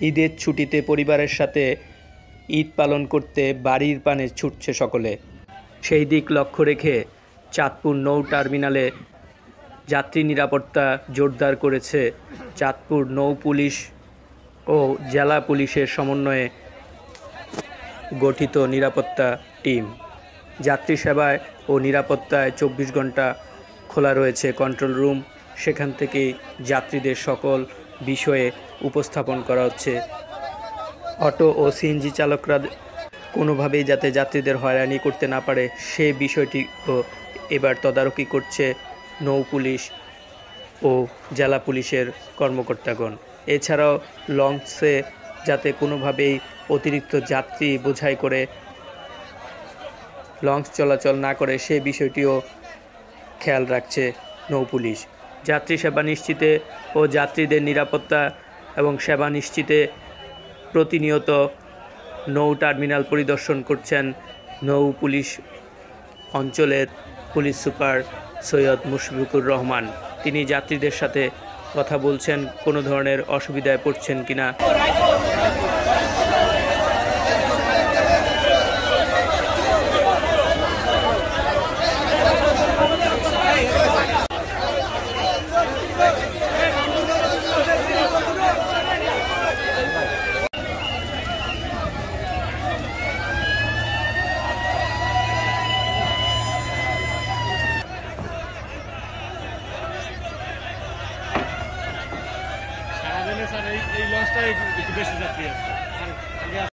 ঈদের ছুটিতে পরিবারের সাথে ঈদ পালন করতে বাড়ির পানে ছুটছে সকলে। সেই দিক লক্ষ্য রেখে চাঁদপুর নৌ টার্মিনালে যাত্রী নিরাপত্তা জোরদার করেছে চাঁদপুর নৌ পুলিশ ও জেলা পুলিশের সমন্বয়ে গঠিত নিরাপত্তা টিম। যাত্রী সেবায় ও নিরাপত্তায় 24 ঘন্টা খোলা রয়েছে কন্ট্রোল রুম। সেখান থেকেই যাত্রীদের সকল বিষয়ে উপস্থাপন করা হচ্ছে। অটো ও সিএনজি চালকরা কোনোভাবেই যাতে যাত্রীদের হয়রানি করতে না পারে সে বিষয়টিও এবার তদারকি করছে নৌ পুলিশ ও জেলা পুলিশের কর্মকর্তাগণ। এছাড়াও লঞ্চে যাতে কোনোভাবেই অতিরিক্ত যাত্রী বোঝাই করে লঞ্চ চলাচল না করে সে বিষয়টিও খেয়াল রাখছে নৌ পুলিশ। যাত্রী সেবা নিশ্চিতে ও যাত্রীদের নিরাপত্তা এবং সেবা নিশ্চিতে প্রতিনিয়ত নৌ টার্মিনাল পরিদর্শন করছেন নৌ পুলিশ অঞ্চলের পুলিশ সুপার সৈয়দ মুশফিকুর রহমান। তিনি যাত্রীদের সাথে কথা বলছেন কোনো ধরনের অসুবিধায় পড়ছেন কিনা। সারাদিনে স্যার এই লঞ্চটাই একটু বেশি যাত্রী আছে।